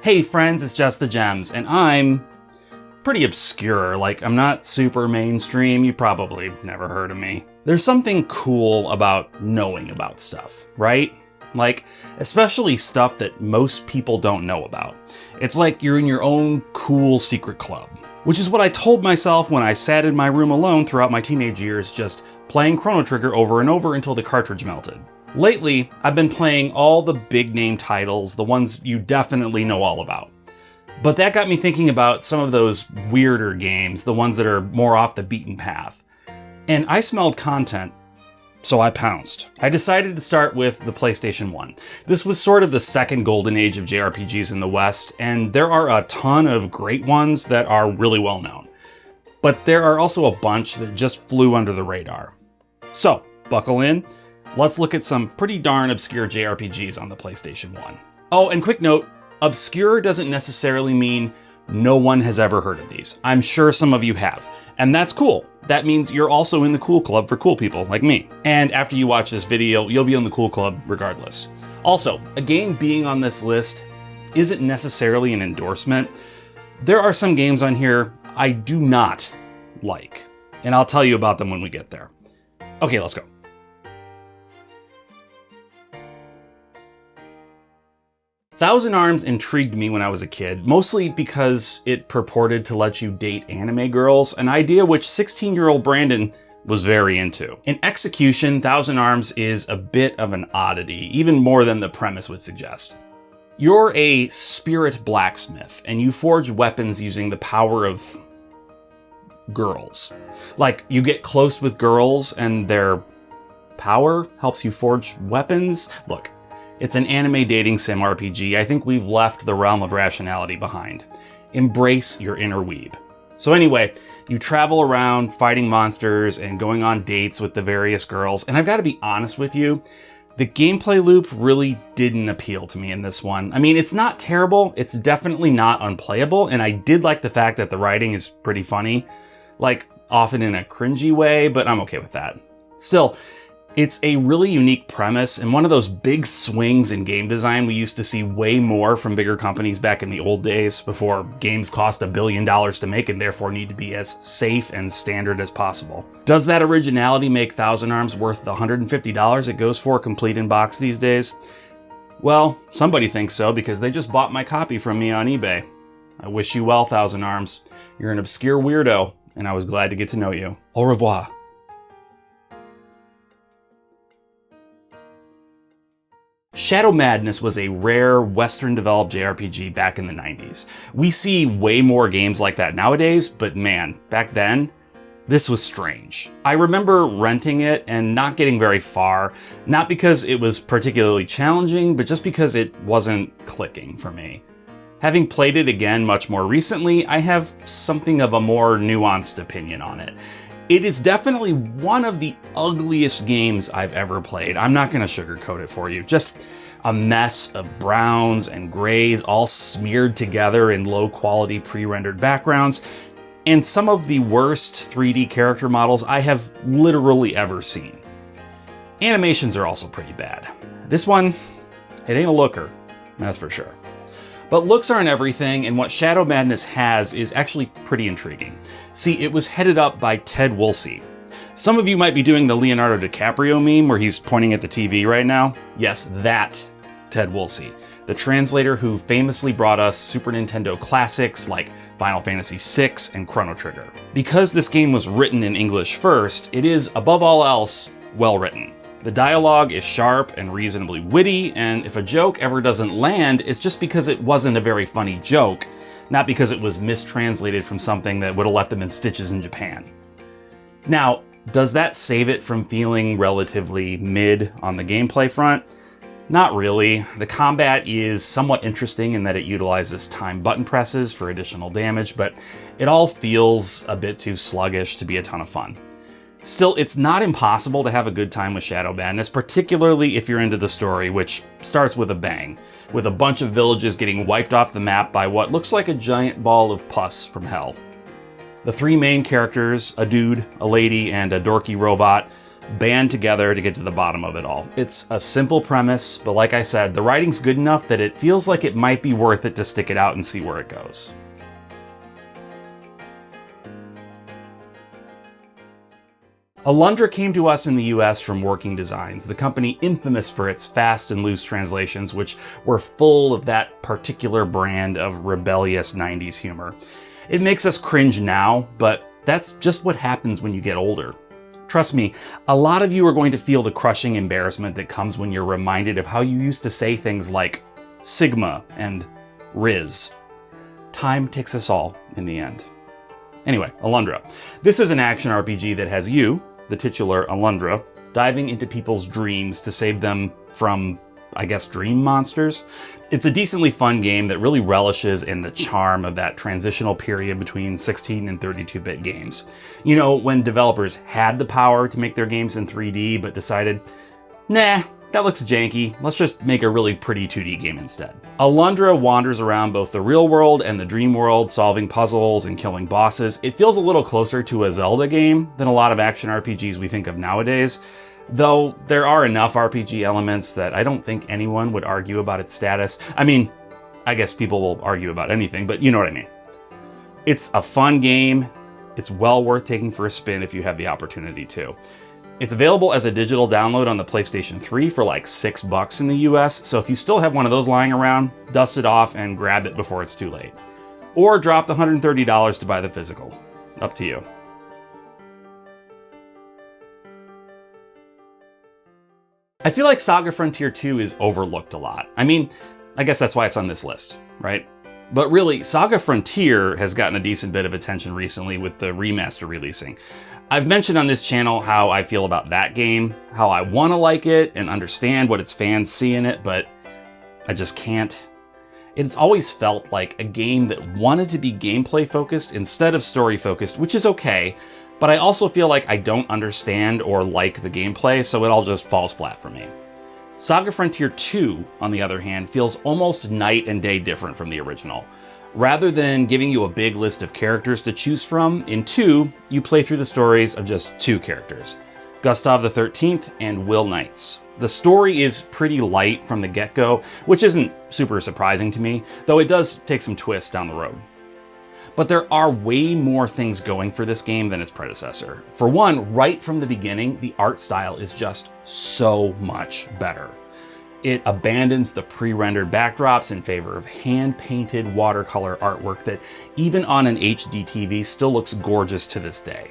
Hey friends, it's Just the Gems, and I'm pretty obscure. Like, I'm not super mainstream, you probably never heard of me. There's something cool about knowing about stuff, right? Like, especially stuff that most people don't know about. It's like you're in your own cool secret club. Which is what I told myself when I sat in my room alone throughout my teenage years, just playing Chrono Trigger over and over until the cartridge melted. Lately, I've been playing all the big name titles, the ones you definitely know all about. But that got me thinking about some of those weirder games, the ones that are more off the beaten path. And I smelled content, so I pounced. I decided to start with the PlayStation 1. This was sort of the second golden age of JRPGs in the West, and there are a ton of great ones that are really well known. But there are also a bunch that just flew under the radar. So, buckle in. Let's look at some pretty darn obscure JRPGs on the PlayStation 1. Oh, and quick note, obscure doesn't necessarily mean no one has ever heard of these. I'm sure some of you have, and that's cool. That means you're also in the cool club for cool people like me. And after you watch this video, you'll be in the cool club regardless. Also, a game being on this list isn't necessarily an endorsement. There are some games on here I do not like, and I'll tell you about them when we get there. Okay, let's go. Thousand Arms intrigued me when I was a kid, mostly because it purported to let you date anime girls, an idea which 16-year-old Brandon was very into. In execution, Thousand Arms is a bit of an oddity, even more than the premise would suggest. You're a spirit blacksmith, and you forge weapons using the power of girls. Like, you get close with girls, and their power helps you forge weapons? Look. It's an anime dating sim RPG. I think we've left the realm of rationality behind. Embrace your inner weeb. So anyway, you travel around fighting monsters and going on dates with the various girls, and I've got to be honest with you, the gameplay loop really didn't appeal to me in this one. I mean, it's not terrible, it's definitely not unplayable, and I did like the fact that the writing is pretty funny, like often in a cringy way, but I'm okay with that. Still, it's a really unique premise and one of those big swings in game design we used to see way more from bigger companies back in the old days before games cost $1 billion to make and therefore need to be as safe and standard as possible. Does that originality make Thousand Arms worth the $150 it goes for complete in box these days? Well, somebody thinks so because they just bought my copy from me on eBay. I wish you well, Thousand Arms. You're an obscure weirdo and I was glad to get to know you. Au revoir. Shadow Madness was a rare Western-developed JRPG back in the 90s. We see way more games like that nowadays, but man, back then, this was strange. I remember renting it and not getting very far, not because it was particularly challenging, but just because it wasn't clicking for me. Having played it again much more recently, I have something of a more nuanced opinion on it. It is definitely one of the ugliest games I've ever played. I'm not going to sugarcoat it for you. Just a mess of browns and grays all smeared together in low-quality pre-rendered backgrounds, and some of the worst 3D character models I have literally ever seen. Animations are also pretty bad. This one, it ain't a looker, that's for sure. But looks aren't everything, and what Shadow Madness has is actually pretty intriguing. See, it was headed up by Ted Woolsey. Some of you might be doing the Leonardo DiCaprio meme where he's pointing at the TV right now. Yes, that Ted Woolsey, the translator who famously brought us Super Nintendo classics like Final Fantasy VI and Chrono Trigger. Because this game was written in English first, it is, above all else, well written. The dialogue is sharp and reasonably witty, and if a joke ever doesn't land, it's just because it wasn't a very funny joke, not because it was mistranslated from something that would have left them in stitches in Japan. Now, does that save it from feeling relatively mid on the gameplay front? Not really. The combat is somewhat interesting in that it utilizes time button presses for additional damage, but it all feels a bit too sluggish to be a ton of fun. Still, it's not impossible to have a good time with Shadow Madness, particularly if you're into the story, which starts with a bang, with a bunch of villages getting wiped off the map by what looks like a giant ball of pus from hell. The three main characters, a dude, a lady, and a dorky robot, band together to get to the bottom of it all. It's a simple premise, but like I said, the writing's good enough that it feels like it might be worth it to stick it out and see where it goes. Alundra came to us in the US from Working Designs, the company infamous for its fast and loose translations, which were full of that particular brand of rebellious 90s humor. It makes us cringe now, but that's just what happens when you get older. Trust me, a lot of you are going to feel the crushing embarrassment that comes when you're reminded of how you used to say things like Sigma and Riz. Time takes us all in the end. Anyway, Alundra. This is an action RPG that has you, the titular Alundra, diving into people's dreams to save them from, I guess, dream monsters. It's a decently fun game that really relishes in the charm of that transitional period between 16 and 32-bit games. You know, when developers had the power to make their games in 3D, but decided, nah, that looks janky, let's just make a really pretty 2D game instead. Alundra wanders around both the real world and the dream world, solving puzzles and killing bosses. It feels a little closer to a Zelda game than a lot of action RPGs we think of nowadays, though there are enough RPG elements that I don't think anyone would argue about its status. I mean, I guess people will argue about anything, but you know what I mean. It's a fun game. It's well worth taking for a spin if you have the opportunity to. It's available as a digital download on the PlayStation 3 for like $6 in the US, so if you still have one of those lying around, dust it off and grab it before it's too late. Or drop the $130 to buy the physical. Up to you. I feel like Saga Frontier 2 is overlooked a lot. I mean, I guess that's why it's on this list, right? But really, Saga Frontier has gotten a decent bit of attention recently with the remaster releasing. I've mentioned on this channel how I feel about that game, how I want to like it and understand what its fans see in it, but I just can't. It's always felt like a game that wanted to be gameplay focused instead of story focused, which is okay, but I also feel like I don't understand or like the gameplay, so it all just falls flat for me. Saga Frontier 2, on the other hand, feels almost night and day different from the original. Rather than giving you a big list of characters to choose from, in 2, you play through the stories of just 2 characters, Gustav the 13th and Will Knights. The story is pretty light from the get-go, which isn't super surprising to me, though it does take some twists down the road. But there are way more things going for this game than its predecessor. For one, right from the beginning, the art style is just so much better. It abandons the pre-rendered backdrops in favor of hand-painted watercolor artwork that, even on an HD TV, still looks gorgeous to this day.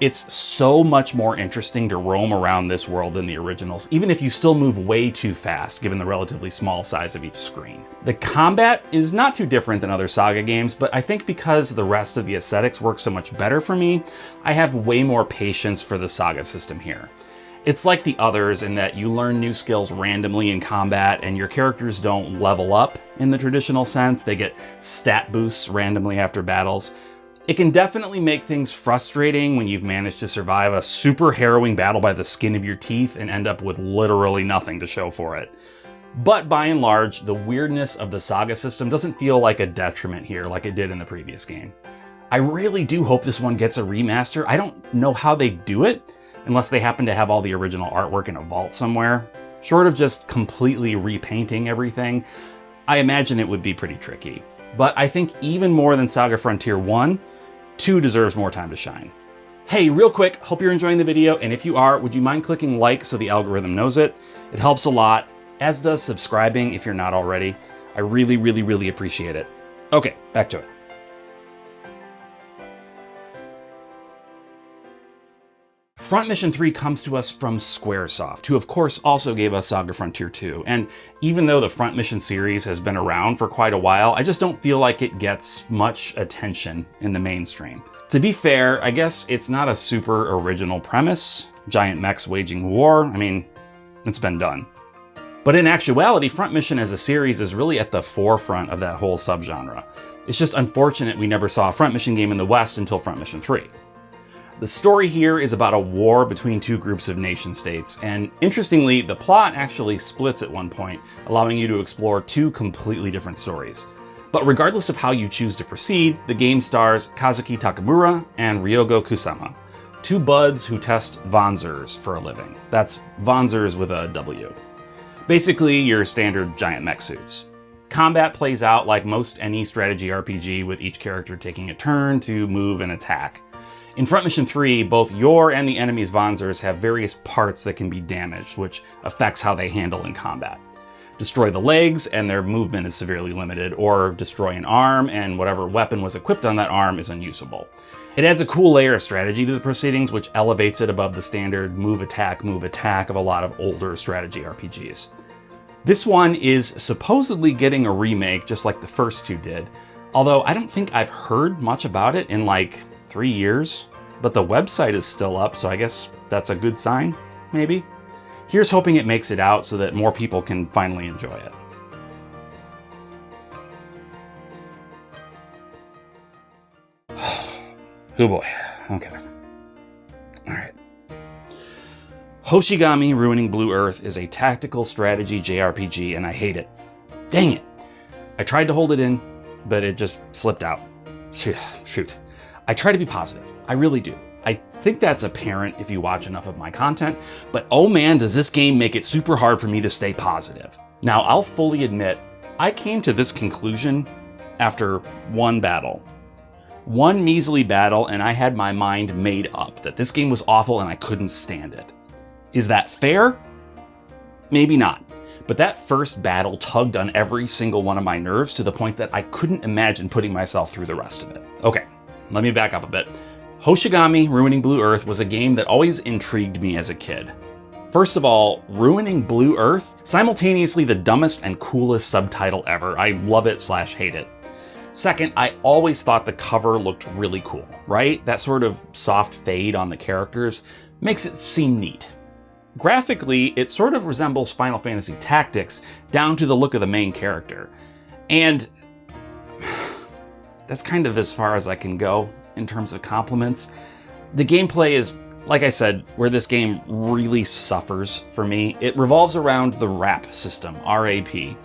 It's so much more interesting to roam around this world than the originals, even if you still move way too fast given the relatively small size of each screen. The combat is not too different than other Saga games, but I think because the rest of the aesthetics work so much better for me, I have way more patience for the Saga system here. It's like the others in that you learn new skills randomly in combat and your characters don't level up in the traditional sense. They get stat boosts randomly after battles. It can definitely make things frustrating when you've managed to survive a super harrowing battle by the skin of your teeth and end up with literally nothing to show for it. But by and large, the weirdness of the Saga system doesn't feel like a detriment here like it did in the previous game. I really do hope this one gets a remaster. I don't know how they do it, unless they happen to have all the original artwork in a vault somewhere. Short of just completely repainting everything, I imagine it would be pretty tricky. But I think even more than Saga Frontier 1, 2 deserves more time to shine. Hey, real quick, hope you're enjoying the video, and if you are, would you mind clicking like so the algorithm knows it? It helps a lot, as does subscribing if you're not already. I really, really, really appreciate it. Okay, back to it. Front Mission 3 comes to us from Squaresoft, who of course also gave us Saga Frontier 2, and even though the Front Mission series has been around for quite a while, I just don't feel like it gets much attention in the mainstream. To be fair, I guess it's not a super original premise. Giant mechs waging war, I mean, it's been done. But in actuality, Front Mission as a series is really at the forefront of that whole subgenre. It's just unfortunate we never saw a Front Mission game in the West until Front Mission 3. The story here is about a war between 2 groups of nation-states, and interestingly, the plot actually splits at one point, allowing you to explore 2 completely different stories. But regardless of how you choose to proceed, the game stars Kazuki Takamura and Ryogo Kusama. two buds who test Wanzers for a living. That's Wanzers with a W. Basically, your standard giant mech suits. Combat plays out like most any strategy RPG, with each character taking a turn to move and attack. In Front Mission 3, both your and the enemy's Wanzers have various parts that can be damaged, which affects how they handle in combat. Destroy the legs and their movement is severely limited, or destroy an arm and whatever weapon was equipped on that arm is unusable. It adds a cool layer of strategy to the proceedings, which elevates it above the standard move attack of a lot of older strategy RPGs. This one is supposedly getting a remake just like the first two did, although I don't think I've heard much about it in like 3 years, but the website is still up, so I guess that's a good sign, maybe? Here's hoping it makes it out so that more people can finally enjoy it. Oh boy, okay. Alright. Hoshigami Ruining Blue Earth is a tactical strategy JRPG and I hate it. Dang it! I tried to hold it in, but it just slipped out. Shoot. I try to be positive. I really do. I think that's apparent if you watch enough of my content, but oh man, does this game make it super hard for me to stay positive. Now, I'll fully admit, I came to this conclusion after one battle. One measly battle, and I had my mind made up that this game was awful and I couldn't stand it. Is that fair? Maybe not. But that first battle tugged on every single one of my nerves to the point that I couldn't imagine putting myself through the rest of it. Okay, let me back up a bit. Hoshigami Ruining Blue Earth was a game that always intrigued me as a kid. First of all, Ruining Blue Earth, simultaneously the dumbest and coolest subtitle ever. I love it / hate it. Second, I always thought the cover looked really cool, right? That sort of soft fade on the characters makes it seem neat. Graphically, it sort of resembles Final Fantasy Tactics down to the look of the main character. And that's kind of as far as I can go in terms of compliments. The gameplay is, like I said, where this game really suffers for me. It revolves around the RAP system, R-A-P.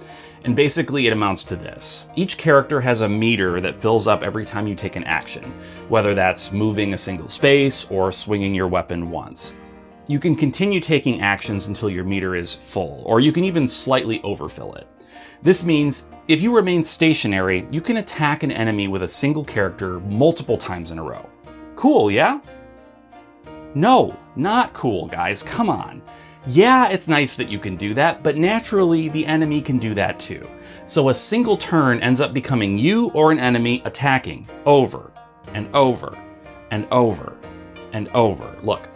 And basically it amounts to this. Each character has a meter that fills up every time you take an action, whether that's moving a single space or swinging your weapon once. You can continue taking actions until your meter is full, or you can even slightly overfill it. This means if you remain stationary, you can attack an enemy with a single character multiple times in a row. Cool, yeah? No, not cool, guys, come on. Yeah, it's nice that you can do that, but naturally the enemy can do that too. So a single turn ends up becoming you or an enemy attacking over and over and over and over. Look,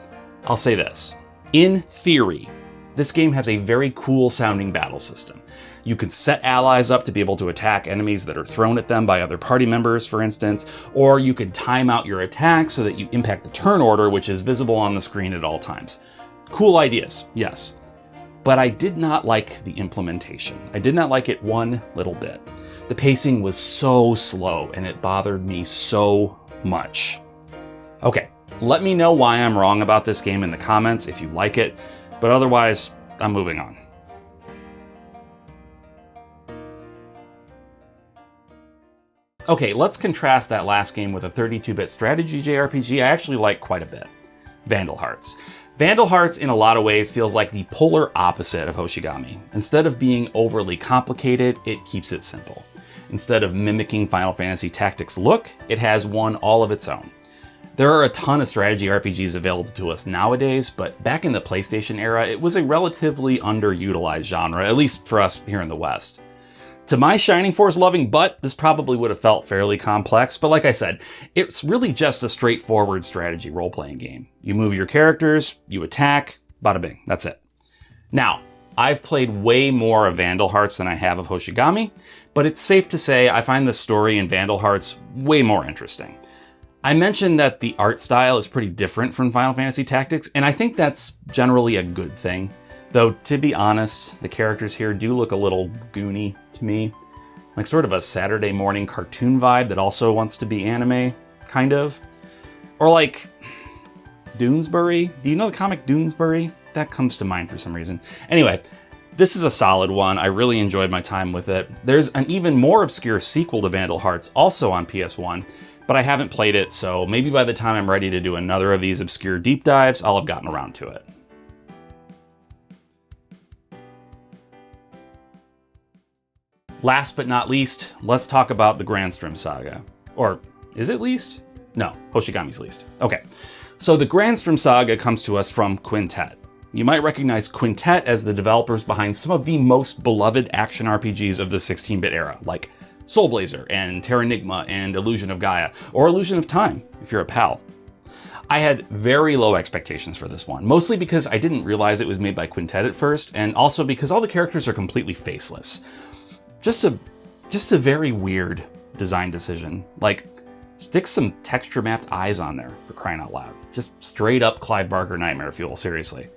I'll say this. In theory, this game has a very cool sounding battle system. You can set allies up to be able to attack enemies that are thrown at them by other party members, for instance, or you could time out your attack so that you impact the turn order, which is visible on the screen at all times. Cool ideas, yes. But I did not like the implementation. I did not like it one little bit. The pacing was so slow and it bothered me so much. Okay, let me know why I'm wrong about this game in the comments if you like it, but otherwise, I'm moving on. Okay, let's contrast that last game with a 32-bit strategy JRPG I actually like quite a bit. Vandal Hearts. Vandal Hearts, in a lot of ways, feels like the polar opposite of Hoshigami. Instead of being overly complicated, it keeps it simple. Instead of mimicking Final Fantasy Tactics' look, it has one all of its own. There are a ton of strategy RPGs available to us nowadays, but back in the PlayStation era, it was a relatively underutilized genre, at least for us here in the West. To my Shining Force loving butt, this probably would have felt fairly complex, but like I said, it's really just a straightforward strategy role-playing game. You move your characters, you attack, bada bing, that's it. Now, I've played way more of Vandal Hearts than I have of Hoshigami, but it's safe to say I find the story in Vandal Hearts way more interesting. I mentioned that the art style is pretty different from Final Fantasy Tactics, and I think that's generally a good thing. Though, to be honest, the characters here do look a little goony to me. Like sort of a Saturday morning cartoon vibe that also wants to be anime, kind of. Or like Doonesbury. Do you know the comic Doonesbury? That comes to mind for some reason. Anyway, this is a solid one. I really enjoyed my time with it. There's an even more obscure sequel to Vandal Hearts, also on PS1, but I haven't played it, so maybe by the time I'm ready to do another of these obscure deep dives, I'll have gotten around to it. Last but not least, let's talk about the Grandstrom Saga. Or is it least? No, Hoshigami's least. Okay, so the Grandstrom Saga comes to us from Quintet. You might recognize Quintet as the developers behind some of the most beloved action RPGs of the 16-bit era, like Soul Blazer and Terranigma and Illusion of Gaia, or Illusion of Time, if you're a pal. I had very low expectations for this one, mostly because I didn't realize it was made by Quintet at first, and also because all the characters are completely faceless. Just a very weird design decision. Like, stick some texture mapped eyes on there, for crying out loud. Just straight up Clive Barker nightmare fuel, seriously.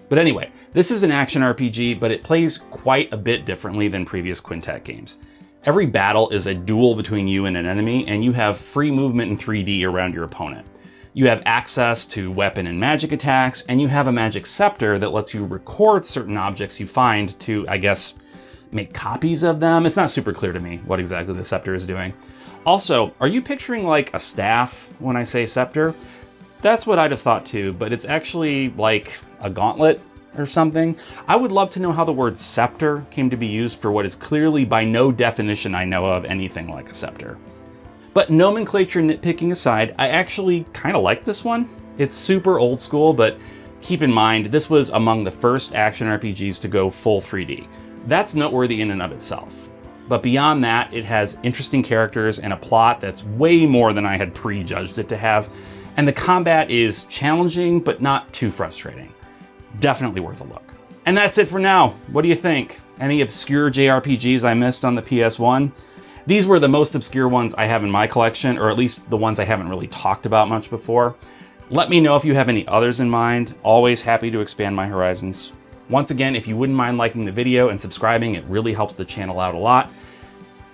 But anyway, this is an action RPG, but it plays quite a bit differently than previous Quintet games. Every battle is a duel between you and an enemy, and you have free movement in 3D around your opponent. You have access to weapon and magic attacks, and you have a magic scepter that lets you record certain objects you find to, I guess, make copies of them. It's not super clear to me what exactly the scepter is doing. Also, are you picturing like a staff when I say scepter? That's what I'd have thought too, but it's actually like a gauntlet or something. I would love to know how the word scepter came to be used for what is clearly by no definition I know of anything like a scepter. But nomenclature nitpicking aside, I actually kind of like this one. It's super old school, but keep in mind, this was among the first action RPGs to go full 3D. That's noteworthy in and of itself. But beyond that, it has interesting characters and a plot that's way more than I had prejudged it to have, and the combat is challenging, but not too frustrating. Definitely worth a look. And that's it for now. What do you think? Any obscure JRPGs I missed on the PS1? These were the most obscure ones I have in my collection, or at least the ones I haven't really talked about much before. Let me know if you have any others in mind. Always happy to expand my horizons. Once again, if you wouldn't mind liking the video and subscribing, it really helps the channel out a lot.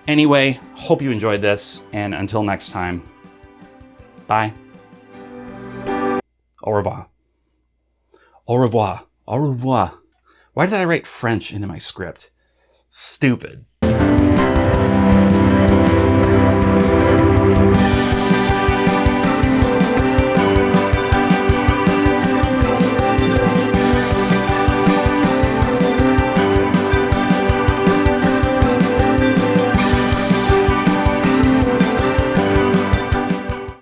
Anyway, hope you enjoyed this, and until next time, bye. Au revoir. Au revoir. Au revoir. Why did I write French into my script? Stupid.